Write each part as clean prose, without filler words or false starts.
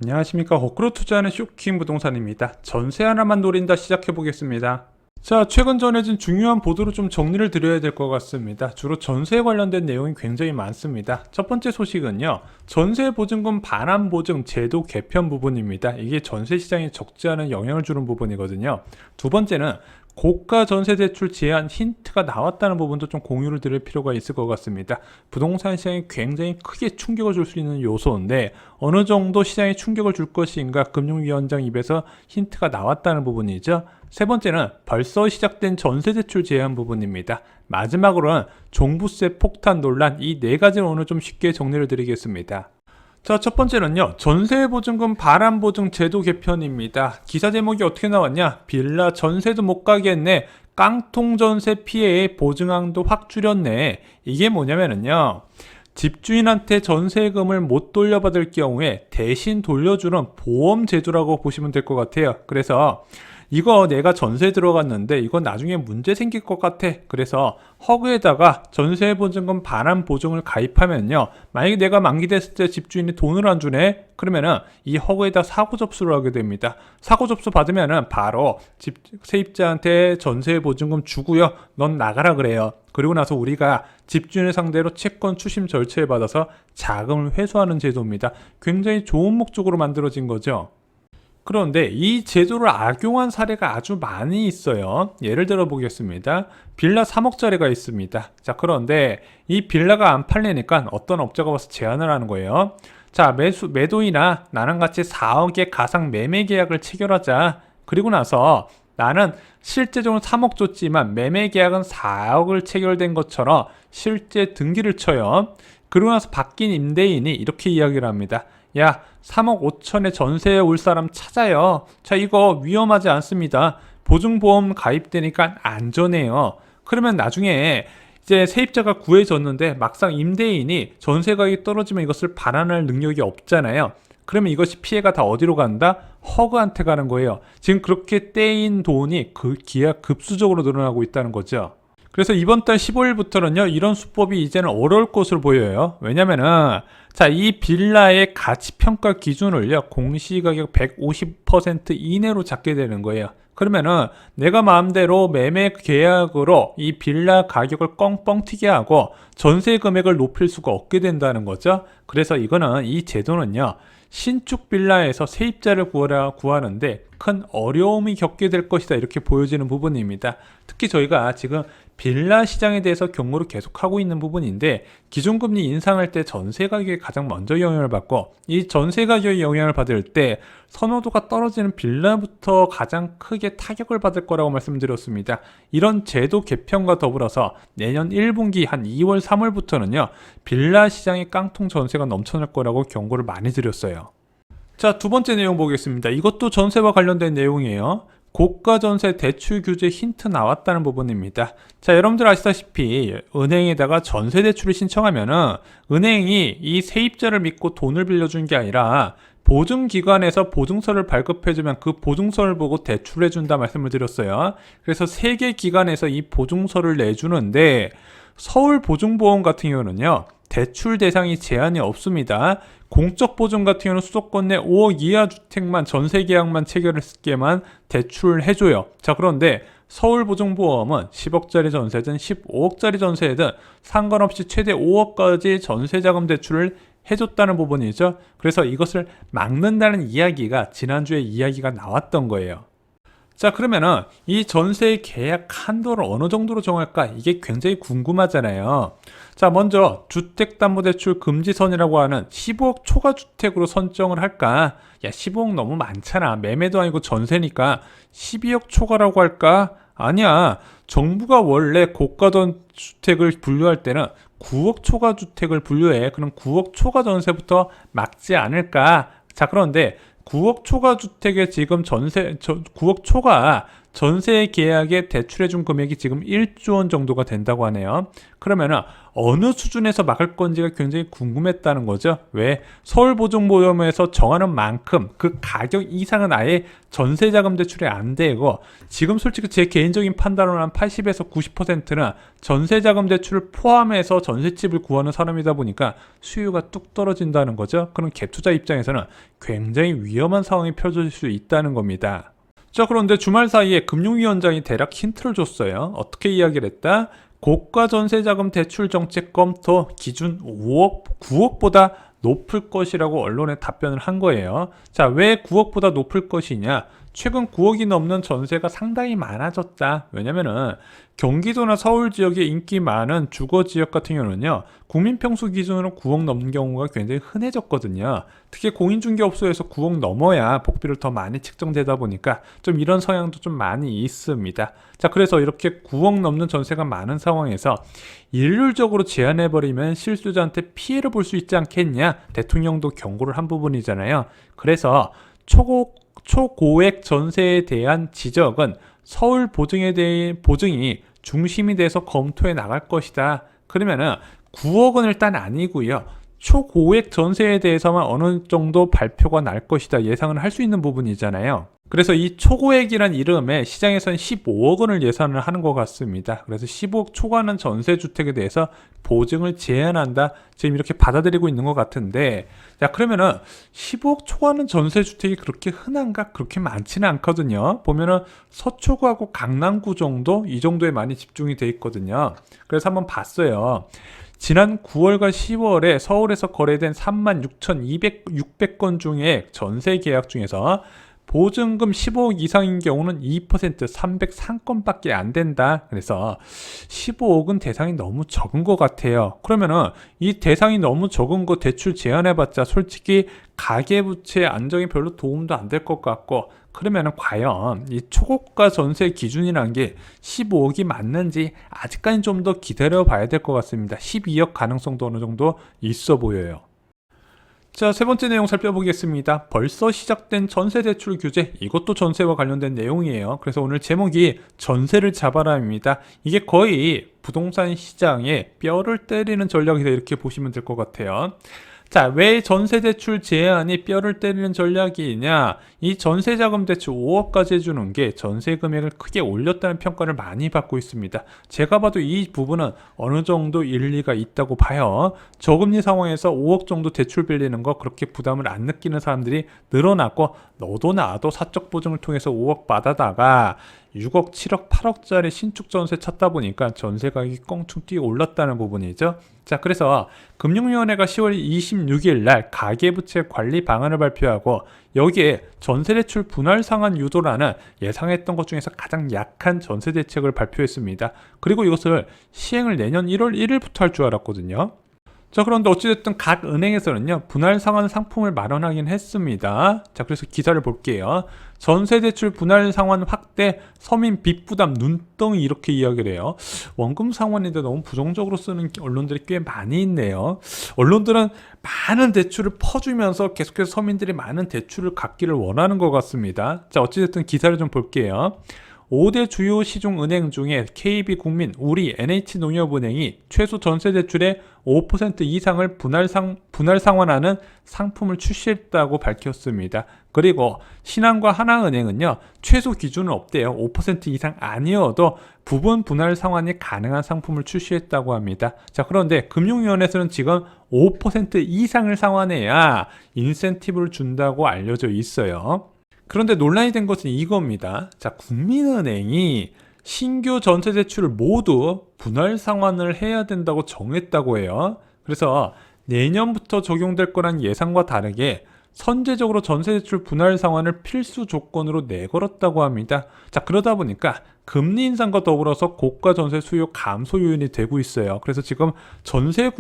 안녕하십니까. 거꾸로 투자하는 쇼킹 부동산입니다. 전세 하나만 노린다 시작해 보겠습니다. 자, 최근 전해진 중요한 보도로 좀 정리를 드려야 될 것 같습니다. 주로 전세에 관련된 내용이 굉장히 많습니다. 첫 번째 소식은요, 전세 보증금 반환 보증 제도 개편 부분입니다. 이게 전세 시장에 적지 않은 영향을 주는 부분이거든요. 두 번째는 고가 전세 대출 제한 힌트가 나왔다는 부분도 좀 공유를 드릴 필요가 있을 것 같습니다. 부동산 시장에 굉장히 크게 충격을 줄 수 있는 요소인데 어느 정도 시장에 충격을 줄 것인가 금융위원장 입에서 힌트가 나왔다는 부분이죠. 세 번째는 벌써 시작된 전세 대출 제한 부분입니다. 마지막으로는 종부세 폭탄 논란, 이 네 가지를 오늘 좀 쉽게 정리를 드리겠습니다. 자, 첫 번째는요, 전세보증금 반환보증 제도 개편입니다. 기사 제목이 어떻게 나왔냐? 빌라 전세도 못 가겠네. 깡통 전세 피해의 보증항도 확 줄였네. 이게 뭐냐면요, 집주인한테 전세금을 못 돌려받을 경우에 대신 돌려주는 보험 제도라고 보시면 될 것 같아요. 그래서 이거 내가 전세 들어갔는데 이거 나중에 문제 생길 것 같아. 그래서 허그에다가 전세보증금 반환 보증을 가입하면요, 만약에 내가 만기됐을 때 집주인이 돈을 안 주네, 그러면은 이 허그에다 사고 접수를 하게 됩니다. 사고 접수 받으면은 바로 세입자한테 전세보증금 주고요, 넌 나가라 그래요. 그리고 나서 우리가 집주인을 상대로 채권 추심 절차에 받아서 자금을 회수하는 제도입니다. 굉장히 좋은 목적으로 만들어진 거죠. 그런데 이 제도를 악용한 사례가 아주 많이 있어요. 예를 들어 보겠습니다. 빌라 3억짜리가 있습니다. 자, 그런데 이 빌라가 안 팔리니까 어떤 업자가 와서 제안을 하는 거예요. 자, 매도인아, 나랑 같이 4억의 가상 매매 계약을 체결하자. 그리고 나서 나는 실제적으로 3억 줬지만 매매 계약은 4억을 체결된 것처럼 실제 등기를 쳐요. 그러고 나서 바뀐 임대인이 이렇게 이야기를 합니다. 야, 3억 5천에 전세에 올 사람 찾아요. 자, 이거 위험하지 않습니다. 보증보험 가입되니까 안전해요. 그러면 나중에 이제 세입자가 구해졌는데 막상 임대인이 전세 가격이 떨어지면 이것을 반환할 능력이 없잖아요. 그러면 이것이 피해가 다 어디로 간다? 허그한테 가는 거예요. 지금 그렇게 떼인 돈이 그 기하 급수적으로 늘어나고 있다는 거죠. 그래서 이번 달 15일부터는요, 이런 수법이 이제는 어려울 것으로 보여요. 왜냐면은, 자, 이 빌라의 가치평가 기준을요, 공시가격 150% 이내로 잡게 되는 거예요. 그러면은 내가 마음대로 매매 계약으로 이 빌라 가격을 뻥뻥 튀게 하고 전세 금액을 높일 수가 없게 된다는 거죠. 그래서 이거는, 이 제도는요, 신축 빌라에서 세입자를 구하는데 큰 어려움이 겪게 될 것이다, 이렇게 보여지는 부분입니다. 특히 저희가 지금 빌라 시장에 대해서 경고를 계속하고 있는 부분인데, 기준금리 인상할 때 전세 가격에 가장 먼저 영향을 받고, 이 전세 가격에 영향을 받을 때 선호도가 떨어지는 빌라부터 가장 크게 타격을 받을 거라고 말씀드렸습니다. 이런 제도 개편과 더불어서 내년 1분기 한 2월 3월부터는요 빌라 시장에 깡통 전세가 넘쳐날 거라고 경고를 많이 드렸어요. 자, 두 번째 내용 보겠습니다. 이것도 전세와 관련된 내용이에요. 고가 전세 대출 규제 힌트 나왔다는 부분입니다. 자, 여러분들 아시다시피 은행에다가 전세 대출을 신청하면은 은행이 이 세입자를 믿고 돈을 빌려준 게 아니라 보증기관에서 보증서를 발급해주면 그 보증서를 보고 대출해준다 말씀을 드렸어요. 그래서 세 개 기관에서 이 보증서를 내주는데, 서울보증보험 같은 경우는요, 대출 대상이 제한이 없습니다. 공적 보증 같은 경우는 수도권 내 5억 이하 주택만 전세 계약만 체결했을 게만 대출을 해줘요. 자, 그런데 서울보증보험은 10억짜리 전세든 15억짜리 전세든 상관없이 최대 5억까지 전세자금 대출을 해줬다는 부분이죠. 그래서 이것을 막는다는 이야기가 지난주에 이야기가 나왔던 거예요. 자, 그러면은 이 전세 계약 한도를 어느 정도로 정할까? 이게 굉장히 궁금하잖아요. 자, 먼저 주택담보대출 금지선이라고 하는 15억 초과 주택으로 선정을 할까? 야, 15억 너무 많잖아. 매매도 아니고 전세니까 12억 초과라고 할까? 아니야. 정부가 원래 고가던 주택을 분류할 때는 9억 초과 주택을 분류해. 그럼 9억 초과 전세부터 막지 않을까? 자, 그런데 9억 초과 주택에 지금 9억 초과 전세 계약에 대출해준 금액이 지금 1조 원 정도가 된다고 하네요. 그러면은 어느 수준에서 막을 건지가 굉장히 궁금했다는 거죠. 왜? 서울보증보험에서 정하는 만큼 그 가격 이상은 아예 전세자금 대출이 안 되고, 지금 솔직히 제 개인적인 판단으로 한 80에서 90%는 전세자금 대출을 포함해서 전셋집을 구하는 사람이다 보니까 수요가 뚝 떨어진다는 거죠. 그럼 갭투자 입장에서는 굉장히 위험한 상황이 펼쳐질 수 있다는 겁니다. 자, 그런데 주말 사이에 금융위원장이 대략 힌트를 줬어요. 어떻게 이야기를 했다? 고가 전세자금 대출 정책 검토 기준 5억, 9억보다 높을 것이라고 언론에 답변을 한 거예요. 자, 왜 9억보다 높을 것이냐? 최근 9억이 넘는 전세가 상당히 많아졌다. 왜냐면은 경기도나 서울 지역에 인기 많은 주거 지역 같은 경우는요, 국민평수 기준으로 9억 넘는 경우가 굉장히 흔해졌거든요. 특히 공인중개업소에서 9억 넘어야 복비를 더 많이 책정되다 보니까 좀 이런 성향도 좀 많이 있습니다. 자, 그래서 이렇게 9억 넘는 전세가 많은 상황에서 일률적으로 제한해버리면 실수자한테 피해를 볼 수 있지 않겠냐? 대통령도 경고를 한 부분이잖아요. 그래서 초고액 전세에 대한 지적은 서울 보증이 중심이 돼서 검토해 나갈 것이다. 그러면은 9억은 일단 아니고요. 초고액 전세에 대해서만 어느 정도 발표가 날 것이다 예상은 할 수 있는 부분이잖아요. 그래서 이 초고액이란 이름에 시장에서는 15억 원을 예상을 하는 것 같습니다. 그래서 15억 초과하는 전세주택에 대해서 보증을 제한한다. 지금 이렇게 받아들이고 있는 것 같은데, 자, 그러면은 15억 초과하는 전세주택이 그렇게 흔한가? 그렇게 많지는 않거든요. 보면은 서초구하고 강남구 정도? 이 정도에 많이 집중이 돼 있거든요. 그래서 한번 봤어요. 지난 9월과 10월에 서울에서 거래된 36,600건 중에 전세 계약 중에서 보증금 15억 이상인 경우는 2% 303건밖에 안 된다. 그래서 15억은 대상이 너무 적은 것 같아요. 그러면은 이 대상이 너무 적은 거 대출 제한해봤자 솔직히 가계부채 안정에 별로 도움도 안 될 것 같고, 그러면은 과연 이 초고가 전세 기준이라는 게 15억이 맞는지 아직까지 좀 더 기다려 봐야 될 것 같습니다. 12억 가능성도 어느 정도 있어 보여요. 자, 세 번째 내용 살펴보겠습니다. 벌써 시작된 전세 대출 규제, 이것도 전세와 관련된 내용이에요. 그래서 오늘 제목이 전세를 잡아라입니다. 이게 거의 부동산 시장에 뼈를 때리는 전략이다 이렇게 보시면 될 것 같아요. 자, 왜 전세대출 제한이 뼈를 때리는 전략이냐? 이 전세자금 대출 5억까지 해주는 게 전세 금액을 크게 올렸다는 평가를 많이 받고 있습니다. 제가 봐도 이 부분은 어느 정도 일리가 있다고 봐요. 저금리 상황에서 5억 정도 대출 빌리는 거 그렇게 부담을 안 느끼는 사람들이 늘어났고, 너도 나도 사적 보증을 통해서 5억 받아다가 6억, 7억, 8억짜리 신축 전세 찾다 보니까 전세 가격이 껑충 뛰어 올랐다는 부분이죠. 자, 그래서 금융위원회가 10월 26일 날 가계부채 관리 방안을 발표하고, 여기에 전세대출 분할 상환 유도라는 예상했던 것 중에서 가장 약한 전세 대책을 발표했습니다. 그리고 이것을 시행을 내년 1월 1일부터 할 줄 알았거든요. 자, 그런데 어찌됐든 각 은행에서는요, 분할 상환 상품을 마련하긴 했습니다. 자, 그래서 기사를 볼게요. 전세대출 분할 상환 확대, 서민 빚 부담 눈덩이 이렇게 이야기를 해요. 원금 상환인데 너무 부정적으로 쓰는 언론들이 꽤 많이 있네요. 언론들은 많은 대출을 퍼주면서 계속해서 서민들이 많은 대출을 갚기를 원하는 것 같습니다. 자, 어찌됐든 기사를 좀 볼게요. 5대 주요 시중은행 중에 KB국민, 우리, NH농협은행이 최소 전세대출의 5% 이상을 분할 상환하는 상품을 출시했다고 밝혔습니다. 그리고 신한과 하나은행은요, 최소 기준은 없대요. 5% 이상 아니어도 부분 분할 상환이 가능한 상품을 출시했다고 합니다. 자, 그런데 금융위원회에서는 지금 5% 이상을 상환해야 인센티브를 준다고 알려져 있어요. 그런데 논란이 된 것은 이겁니다. 자, 국민은행이 신규 전세대출을 모두 분할 상환을 해야 된다고 정했다고 해요. 그래서 내년부터 적용될 거란 예상과 다르게 선제적으로 전세대출 분할 상환을 필수 조건으로 내걸었다고 합니다. 자, 그러다 보니까 금리 인상과 더불어서 고가 전세 수요 감소 요인이 되고 있어요. 그래서 지금 전세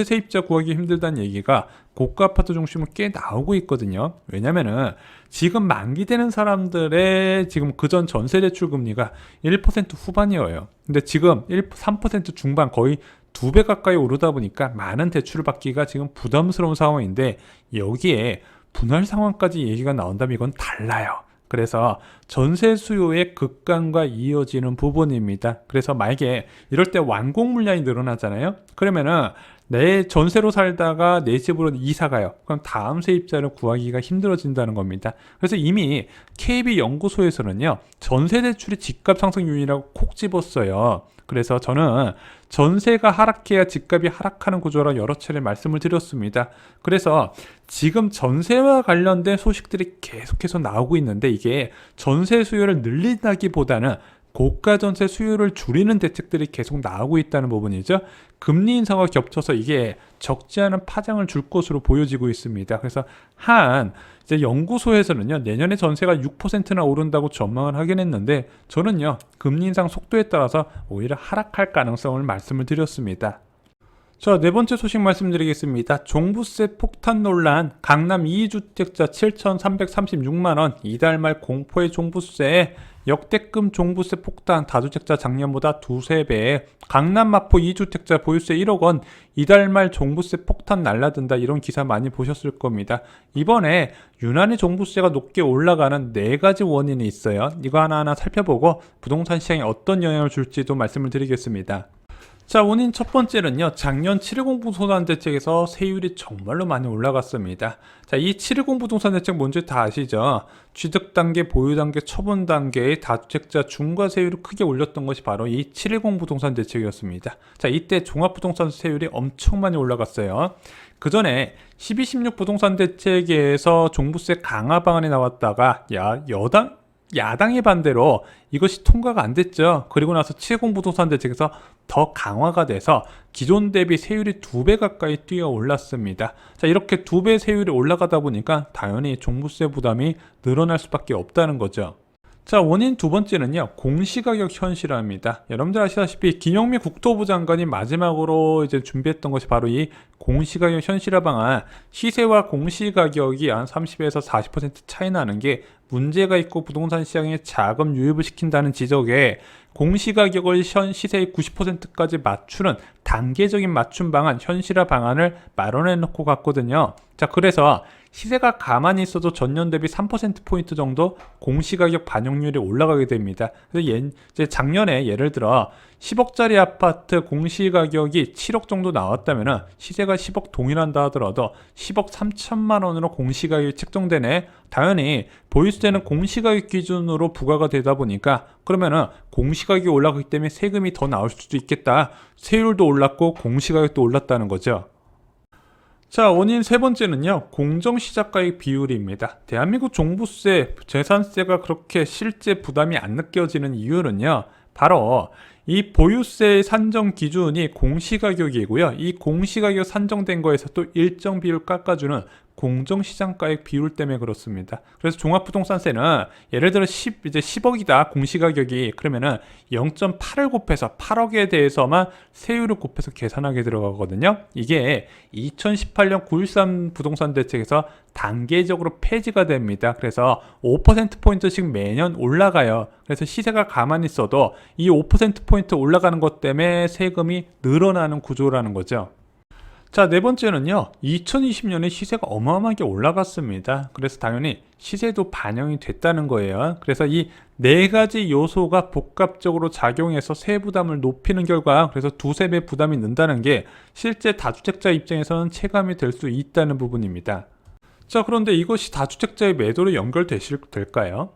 세입자 구하기 힘들다는 얘기가 고가 아파트 중심으로 꽤 나오고 있거든요. 왜냐면은 지금 만기되는 사람들의 지금 그전 전세 대출 금리가 1% 후반이에요. 근데 지금 3% 중반, 거의 2배 가까이 오르다 보니까 많은 대출을 받기가 지금 부담스러운 상황인데, 여기에 분할 상환까지 얘기가 나온다면 이건 달라요. 그래서 전세 수요의 급감과 이어지는 부분입니다. 그래서 만약에 이럴 때 완공 물량이 늘어나잖아요. 그러면은 내 전세로 살다가 내 집으로 이사 가요. 그럼 다음 세입자를 구하기가 힘들어진다는 겁니다. 그래서 이미 KB 연구소에서는요, 전세 대출의 집값 상승 요인이라고 콕 집었어요. 그래서 저는 전세가 하락해야 집값이 하락하는 구조라 여러 차례 말씀을 드렸습니다. 그래서 지금 전세와 관련된 소식들이 계속해서 나오고 있는데 이게 전세 수요를 늘린다기보다는 고가 전세 수요를 줄이는 대책들이 계속 나오고 있다는 부분이죠. 금리 인상과 겹쳐서 이게 적지 않은 파장을 줄 것으로 보여지고 있습니다. 그래서 이제 연구소에서는요, 내년에 전세가 6%나 오른다고 전망을 하긴 했는데 저는요, 금리 인상 속도에 따라서 오히려 하락할 가능성을 말씀을 드렸습니다. 자, 네 번째 소식 말씀드리겠습니다. 종부세 폭탄 논란, 강남 2주택자 7,336만원, 이달 말 공포의 종부세, 역대급 종부세 폭탄, 다주택자 작년보다 두세 배, 강남 마포 2주택자 보유세 1억 원, 이달 말 종부세 폭탄 날라든다, 이런 기사 많이 보셨을 겁니다. 이번에 유난히 종부세가 높게 올라가는 네 가지 원인이 있어요. 이거 하나하나 살펴보고 부동산 시장에 어떤 영향을 줄지도 말씀을 드리겠습니다. 자, 원인 첫 번째는요, 작년 710 부동산 대책에서 세율이 정말로 많이 올라갔습니다. 자, 이 710 부동산 대책 뭔지 다 아시죠? 취득 단계, 보유 단계, 처분 단계의 다주택자 중과 세율을 크게 올렸던 것이 바로 이 710 부동산 대책이었습니다. 자, 이때 종합부동산 세율이 엄청 많이 올라갔어요. 그 전에 1216 부동산 대책에서 종부세 강화 방안이 나왔다가 야당의 반대로 이것이 통과가 안 됐죠. 그리고 나서 710 부동산 대책에서 더 강화가 돼서 기존 대비 세율이 2배 가까이 뛰어 올랐습니다. 자, 이렇게 2배 세율이 올라가다 보니까 당연히 종부세 부담이 늘어날 수밖에 없다는 거죠. 자, 원인 두 번째는요, 공시가격 현실화입니다. 여러분들 아시다시피 김영미 국토부 장관이 마지막으로 이제 준비했던 것이 바로 이 공시가격 현실화 방안, 시세와 공시가격이 한 30에서 40% 차이 나는 게 문제가 있고 부동산 시장에 자금 유입을 시킨다는 지적에 공시가격을 시세의 90%까지 맞추는 단계적인 맞춤 방안, 현실화 방안을 마련해 놓고 갔거든요. 자, 그래서 시세가 가만히 있어도 전년 대비 3%포인트 정도 공시가격 반영률이 올라가게 됩니다. 그래서 이제 작년에 예를 들어 10억짜리 아파트 공시가격이 7억 정도 나왔다면 시세가 10억 동일한다 하더라도 10억 3천만 원으로 공시가격이 책정되네. 당연히 보유세는 공시가격 기준으로 부과가 되다 보니까 그러면은 공시가격이 올라가기 때문에 세금이 더 나올 수도 있겠다. 세율도 올랐고 공시가격도 올랐다는 거죠. 자, 원인 세 번째는요, 공정시작가액 비율입니다. 대한민국 종부세, 재산세가 그렇게 실제 부담이 안 느껴지는 이유는요, 바로 이 보유세 산정 기준이 공시가격이고요. 이 공시가격 산정된 거에서 또 일정 비율 깎아주는 공정시장가액 비율 때문에 그렇습니다. 그래서 종합부동산세는 예를 들어 이제 10억이다 공시가격이, 그러면은 0.8을 곱해서 8억에 대해서만 세율을 곱해서 계산하게 들어가거든요. 이게 2018년 9.13 부동산 대책에서 단계적으로 폐지가 됩니다. 그래서 5%포인트씩 매년 올라가요. 그래서 시세가 가만히 있어도 이 5%포인트 올라가는 것 때문에 세금이 늘어나는 구조라는 거죠. 자, 네 번째는요, 2020년에 시세가 어마어마하게 올라갔습니다. 그래서 당연히 시세도 반영이 됐다는 거예요. 그래서 이 네 가지 요소가 복합적으로 작용해서 세부담을 높이는 결과, 그래서 두세 배 부담이 는다는 게 실제 다주택자 입장에서는 체감이 될 수 있다는 부분입니다. 자, 그런데 이것이 다주택자의 매도로 연결될까요?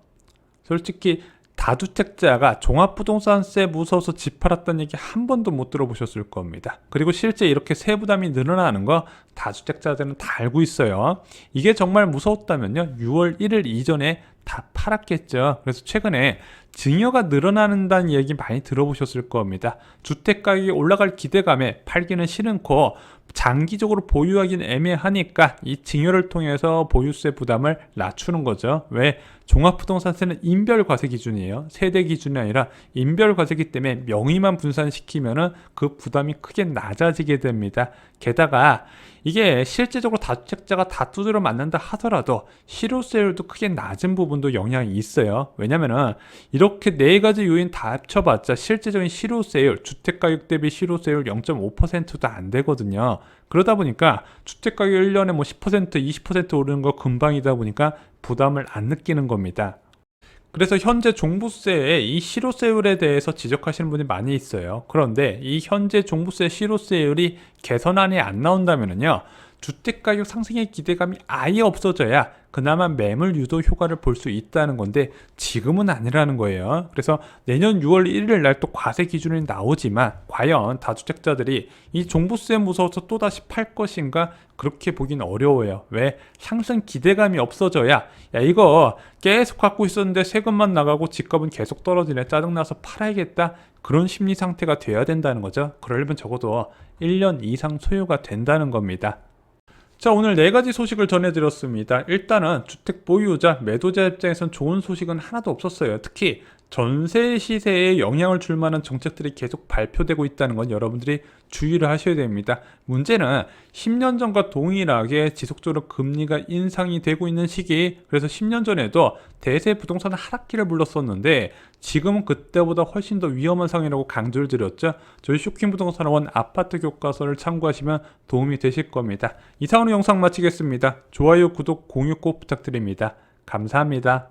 솔직히 다주택자가 종합부동산세 무서워서 집 팔았다는 얘기 한 번도 못 들어보셨을 겁니다. 그리고 실제 이렇게 세부담이 늘어나는 거 다주택자들은 다 알고 있어요. 이게 정말 무서웠다면요, 6월 1일 이전에 다 팔았겠죠. 그래서 최근에 증여가 늘어난다는 얘기 많이 들어보셨을 겁니다. 주택가격이 올라갈 기대감에 팔기는 싫고 장기적으로 보유하기는 애매하니까 이 증여를 통해서 보유세 부담을 낮추는 거죠. 왜? 종합부동산세는 인별과세 기준이에요. 세대 기준이 아니라 인별과세기 때문에 명의만 분산시키면은 그 부담이 크게 낮아지게 됩니다. 게다가 이게 실제적으로 다주택자가 다 두드려 맞는다 하더라도 실효세율도 크게 낮은 부분도 영향이 있어요. 왜냐면은 이렇게 네 가지 요인 다 합쳐봤자 실제적인 실효세율, 주택가격 대비 실효세율 0.5%도 안 되거든요. 그러다 보니까 주택가격 1년에 뭐 10%, 20% 오르는 거 금방이다 보니까 부담을 안 느끼는 겁니다. 그래서 현재 종부세의 이 실효세율에 대해서 지적하시는 분이 많이 있어요. 그런데 이 현재 종부세 실효세율이 개선안이 안 나온다면요, 주택가격 상승의 기대감이 아예 없어져야 그나마 매물 유도 효과를 볼 수 있다는 건데 지금은 아니라는 거예요. 그래서 내년 6월 1일 날 또 과세 기준이 나오지만 과연 다주택자들이 이 종부세 무서워서 또다시 팔 것인가, 그렇게 보기는 어려워요. 왜? 상승 기대감이 없어져야, 야 이거 계속 갖고 있었는데 세금만 나가고 집값은 계속 떨어지네, 짜증나서 팔아야겠다, 그런 심리 상태가 돼야 된다는 거죠. 그러려면 적어도 1년 이상 소요가 된다는 겁니다. 자, 오늘 4가지 소식을 전해드렸습니다. 일단은 주택 보유자, 매도자 입장에선 좋은 소식은 하나도 없었어요. 특히 전세 시세에 영향을 줄 만한 정책들이 계속 발표되고 있다는 건 여러분들이 주의를 하셔야 됩니다. 문제는 10년 전과 동일하게 지속적으로 금리가 인상이 되고 있는 시기, 그래서 10년 전에도 대세 부동산 하락기를 불렀었는데 지금은 그때보다 훨씬 더 위험한 상황이라고 강조를 드렸죠. 저희 쇼킹부동산원 아파트 교과서를 참고하시면 도움이 되실 겁니다. 이상으로 영상 마치겠습니다. 좋아요, 구독, 공유 꼭 부탁드립니다. 감사합니다.